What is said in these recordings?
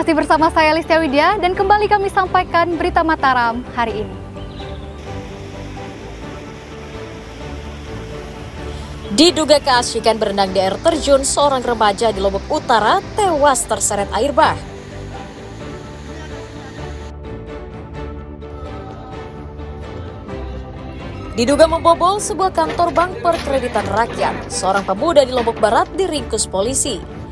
Masih bersama saya Listia Widya dan kembali kami sampaikan berita Mataram hari ini. Diduga keasyikan berenang di air terjun, seorang remaja di Lombok Utara tewas terseret air bah. Diduga membobol sebuah kantor bank perkreditan rakyat, seorang pemuda di Lombok Barat diringkus polisi.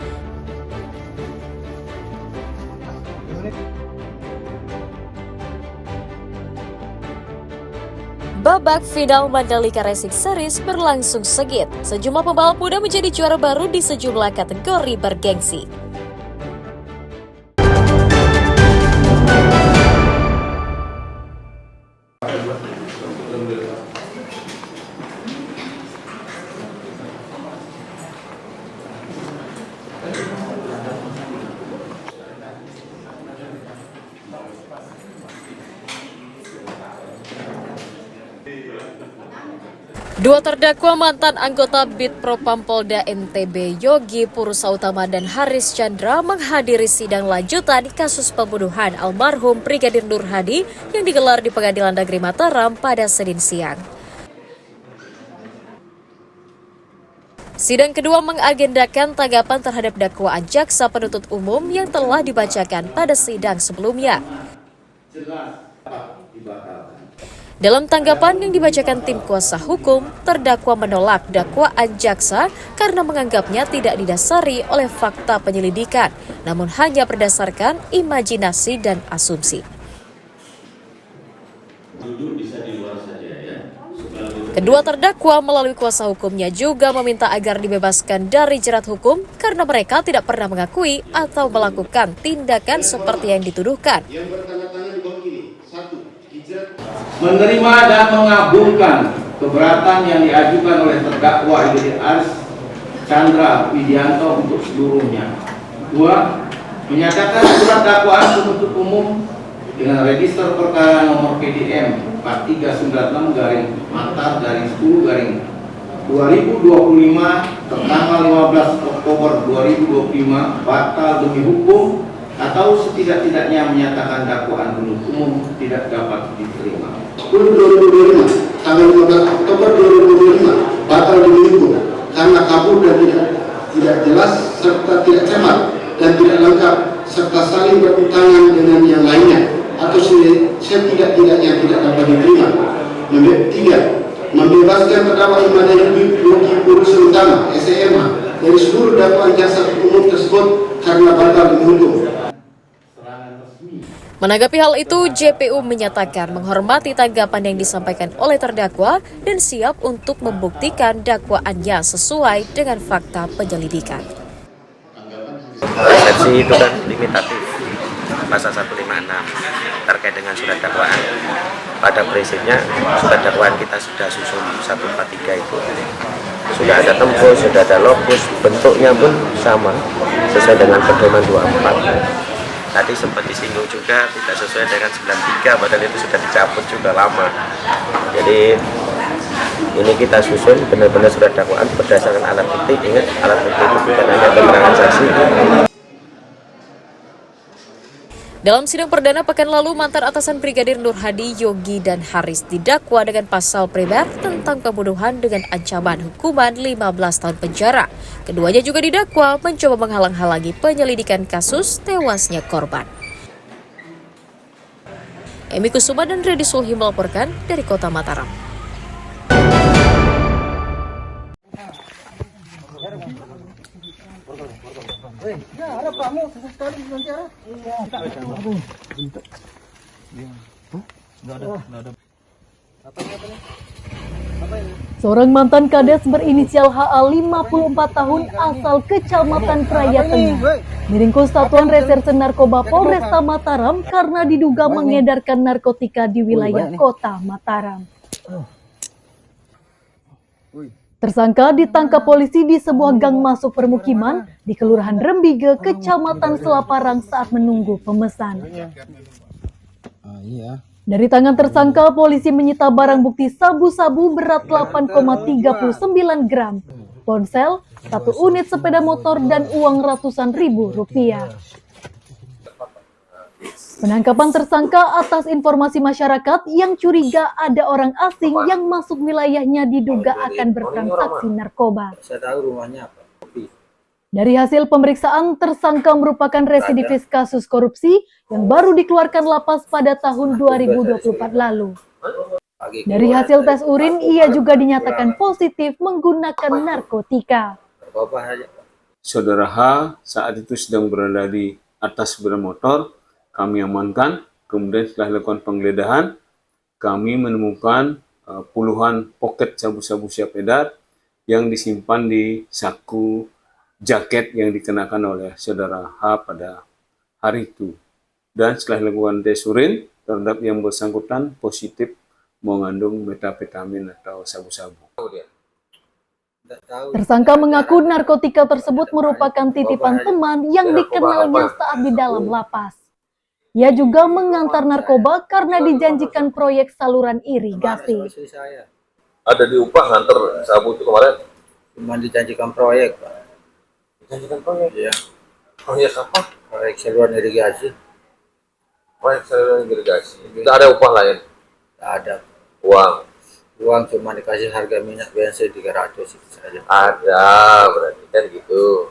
Babak final Mandalika Racing Series berlangsung sengit. Sejumlah pembalap muda menjadi juara baru di sejumlah kategori bergengsi. Dua terdakwa mantan anggota Bid Propam Polda NTB Yogi Purusautama dan Haris Chandra menghadiri sidang lanjutan kasus pembunuhan almarhum Brigadir Nur Hadi yang digelar di Pengadilan Negeri Mataram pada Senin siang. Sidang kedua mengagendakan tanggapan terhadap dakwaan jaksa penuntut umum yang telah dibacakan pada sidang sebelumnya. Dalam tanggapan yang dibacakan tim kuasa hukum, terdakwa menolak dakwaan jaksa karena menganggapnya tidak didasari oleh fakta penyelidikan, namun hanya berdasarkan imajinasi dan asumsi. Kedua terdakwa melalui kuasa hukumnya juga meminta agar dibebaskan dari jerat hukum karena mereka tidak pernah mengakui atau melakukan tindakan seperti yang dituduhkan. Menerima dan mengabulkan keberatan yang diajukan oleh terdakwa Haris Chandra Widianto untuk seluruhnya. 2. Menyatakan surat dakwaan penuntut umum dengan register perkara nomor PDM 4396-Matar-10-2025 tertanggal 15 Oktober 2025 batal demi hukum atau setidak-tidaknya menyatakan dakwaan penuntut umum tidak dapat diterima. 2025 tanggal 15 Oktober 2025 batal demi hukum karena kabur dan tidak jelas serta tidak cermat dan tidak lengkap serta saling bertentangan dengan yang lainnya atau setidak-tidaknya tidak dapat diterima. 3. Membebaskan terdakwa Yogi Purusautama SMA dari seluruh dakwaan jaksa umum tersebut karena batal demi hukum. Menanggapi hal itu, JPU menyatakan menghormati tanggapan yang disampaikan oleh terdakwa dan siap untuk membuktikan dakwaannya sesuai dengan fakta penyelidikan. Persepsi itu kan limitatif, pasal 156 terkait dengan surat dakwaan. Pada prinsipnya surat dakwaan kita sudah susun 143 itu. Sudah ada tembus, sudah ada lokus, bentuknya pun sama sesuai dengan pedoman 24. Tadi sempat disinggung juga tidak sesuai dengan 93, padahal itu sudah dicabut juga lama. Jadi ini kita susun benar-benar surat dakwaan berdasarkan alat bukti. Ingat, alat bukti itu bukan hanya keterangan saksi. Dalam sidang perdana pekan lalu, mantan atasan Brigadir Nur Hadi, Yogi, dan Haris didakwa dengan pasal primer tentang pembunuhan dengan ancaman hukuman 15 tahun penjara. Keduanya juga didakwa mencoba menghalang-halangi penyelidikan kasus tewasnya korban. Emi Kusuma dan Redi Sulhi melaporkan dari Kota Mataram. Seorang mantan kades berinisial HA 54 tahun asal Kecamatan Praia Tengah diringkus Satuan Reserse Narkoba Polresta Mataram karena diduga mengedarkan narkotika di wilayah Kota Mataram. Tersangka ditangkap polisi di sebuah gang masuk permukiman di Kelurahan Rembige, Kecamatan Selaparang saat menunggu pemesan. Dari tangan tersangka, polisi menyita barang bukti sabu-sabu berat 8,39 gram, ponsel, 1 unit sepeda motor, dan uang ratusan ribu rupiah. Penangkapan tersangka atas informasi masyarakat yang curiga ada orang asing yang masuk wilayahnya diduga akan bertransaksi narkoba. Saya tahu rumahnya apa. Dari hasil pemeriksaan, tersangka merupakan residivis kasus korupsi yang baru dikeluarkan lapas pada tahun 2024 lalu. Dari hasil tes urin, ia juga dinyatakan positif menggunakan narkotika. Saudara H saat itu sedang berada di atas sepeda motor, kami amankan. Kemudian setelah dilakukan penggeledahan, kami menemukan puluhan poket sabu-sabu siap edar yang disimpan di saku jaket yang dikenakan oleh saudara H pada hari itu. Dan setelah dilakukan tes urin, terhadap yang bersangkutan positif mengandung metafetamin atau sabu-sabu. Tersangka mengaku narkotika tersebut merupakan titipan teman yang dikenalnya saat di dalam lapas. Ia juga mengantar narkoba karena dijanjikan proyek saluran irigasi. Ada diupah nganter sabu itu kemarin? Cuma dijanjikan proyek, Pak. Dijanjikan proyek? Iya. Proyek apa? Proyek saluran irigasi. Proyek saluran irigasi. Tidak ada upah lain? Tidak ada. Uang cuma dikasih harga minyak bensin 300 itu saja. ada, berarti kan gitu.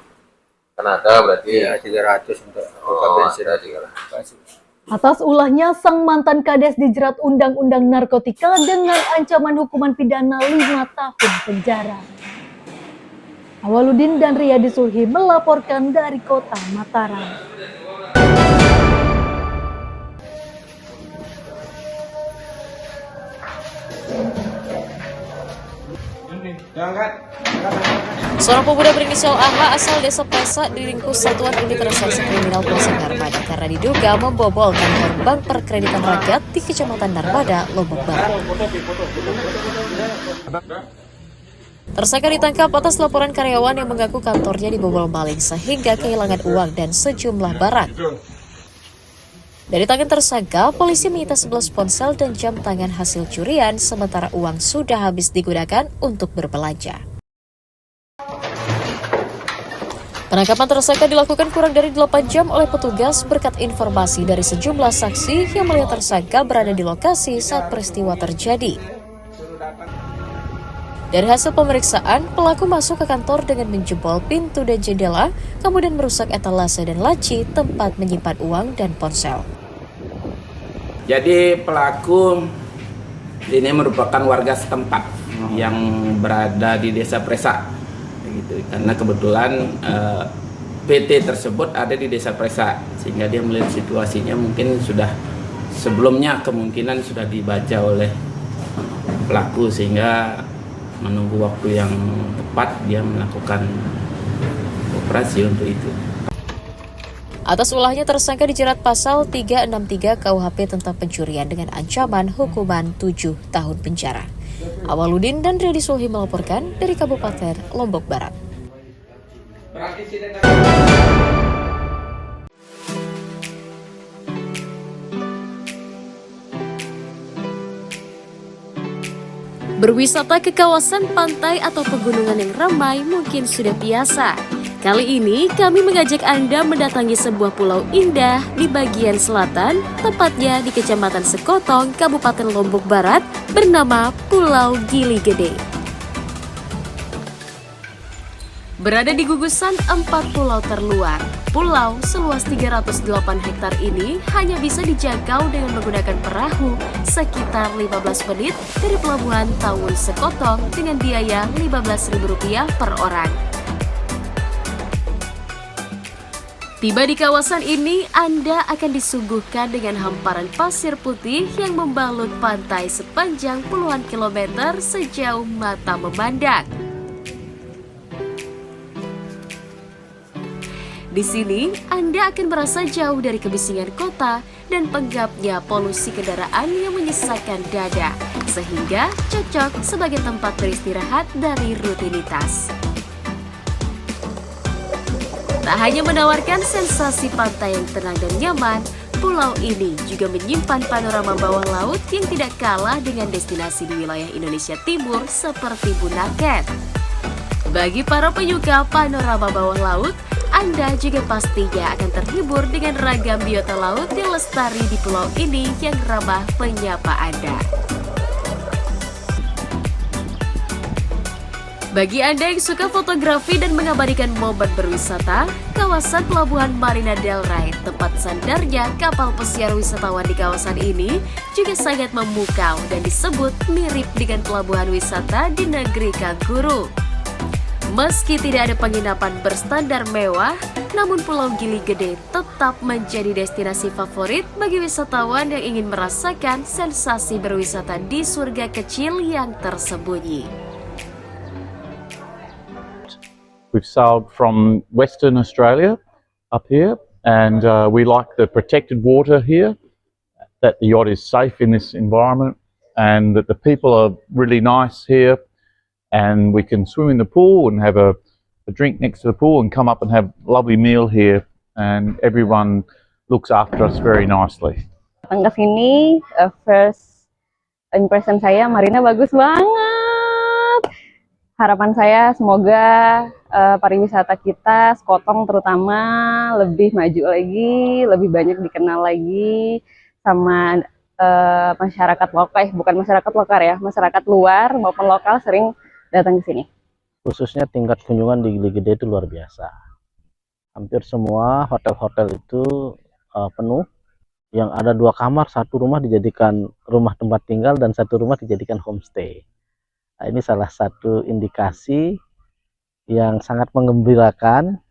Kan ada berarti. Iya, 300 untuk harga bensin. Atas ulahnya, sang mantan kades dijerat Undang-Undang Narkotika dengan ancaman hukuman pidana 5 tahun penjara. Awaludin dan Riyadi Sulhi melaporkan dari kota Mataram. Seorang pemuda berinisial AH asal desa Pesa diringkus Satuan Unit Reserse Kriminal Polsek Narmada karena diduga membobol kantor Bank Perkreditan Rakyat di Kecamatan Narmada, Lombok Barat. Tersangka ditangkap atas laporan karyawan yang mengaku kantornya dibobol maling sehingga kehilangan uang dan sejumlah barang. Dari tangan tersangka, polisi menyita 11 ponsel dan jam tangan hasil curian, sementara uang sudah habis digunakan untuk berbelanja. Penangkapan tersangka dilakukan kurang dari 8 jam oleh petugas berkat informasi dari sejumlah saksi yang melihat tersangka berada di lokasi saat peristiwa terjadi. Dari hasil pemeriksaan, pelaku masuk ke kantor dengan menjebol pintu dan jendela, kemudian merusak etalase dan laci tempat menyimpan uang dan ponsel. Jadi pelaku ini merupakan warga setempat yang berada di Desa Presa, gitu. Karena kebetulan PT tersebut ada di Desa Presa, sehingga dia melihat situasinya mungkin sudah sebelumnya kemungkinan sudah dibaca oleh pelaku, sehingga menunggu waktu yang tepat dia melakukan operasi untuk itu. Atas ulahnya tersangka dijerat pasal 363 KUHP tentang pencurian dengan ancaman hukuman 7 tahun penjara. Awaludin dan Riyadi Sulhi melaporkan dari Kabupaten Lombok Barat. Berwisata ke kawasan pantai atau pegunungan yang ramai mungkin sudah biasa. Kali ini kami mengajak Anda mendatangi sebuah pulau indah di bagian selatan, tepatnya di Kecamatan Sekotong, Kabupaten Lombok Barat, bernama Pulau Gili Gede. Berada di gugusan 4 pulau terluar, pulau seluas 308 hektar ini hanya bisa dijangkau dengan menggunakan perahu sekitar 15 menit dari pelabuhan Tawun Sekotong dengan biaya Rp15.000 per orang. Tiba di kawasan ini, Anda akan disuguhkan dengan hamparan pasir putih yang membalut pantai sepanjang puluhan kilometer sejauh mata memandang. Di sini, Anda akan merasa jauh dari kebisingan kota dan penggapnya polusi kendaraan yang menyesakkan dada, sehingga cocok sebagai tempat beristirahat dari rutinitas. Tak hanya menawarkan sensasi pantai yang tenang dan nyaman, pulau ini juga menyimpan panorama bawah laut yang tidak kalah dengan destinasi di wilayah Indonesia Timur seperti Bunaken. Bagi para penyuka panorama bawah laut, Anda juga pastinya akan terhibur dengan ragam biota laut yang lestari di pulau ini yang ramah menyapa Anda. Bagi Anda yang suka fotografi dan mengabadikan momen berwisata, kawasan Pelabuhan Marina Del Rey, tempat sandarnya kapal pesiar wisatawan di kawasan ini, juga sangat memukau dan disebut mirip dengan pelabuhan wisata di negeri Kanguru. Meski tidak ada penginapan berstandar mewah, namun Pulau Gili Gede tetap menjadi destinasi favorit bagi wisatawan yang ingin merasakan sensasi berwisata di surga kecil yang tersembunyi. We've sailed from Western Australia up here, and we like the protected water here, that the yacht is safe in this environment, and that the people are really nice here, and we can swim in the pool and have a drink next to the pool and come up and have a lovely meal here, and everyone looks after us very nicely. Datang ke sini, first impression saya Marina bagus banget. Harapan saya semoga pariwisata kita, Sekotong terutama, lebih maju lagi, lebih banyak dikenal lagi sama masyarakat lokal, bukan masyarakat lokal ya, masyarakat luar maupun lokal sering datang ke sini. Khususnya tingkat kunjungan di Gili Gede itu luar biasa. Hampir semua hotel-hotel itu penuh. Yang ada 2 kamar, 1 rumah dijadikan rumah tempat tinggal dan 1 rumah dijadikan homestay. Nah, ini salah satu indikasi yang sangat menggembirakan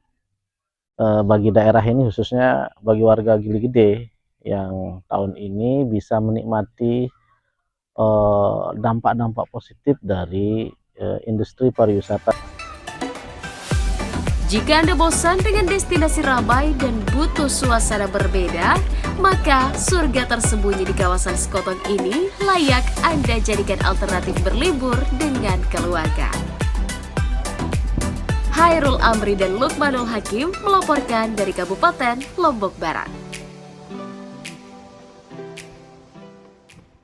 bagi daerah ini, khususnya bagi warga Gili Gede yang tahun ini bisa menikmati dampak-dampak positif dari industri pariwisata. Jika Anda bosan dengan destinasi ramai dan butuh suasana berbeda, maka surga tersembunyi di kawasan Sekotong ini layak Anda jadikan alternatif berlibur dengan keluarga. Hairul Amri dan Lukmanul Hakim melaporkan dari Kabupaten Lombok Barat.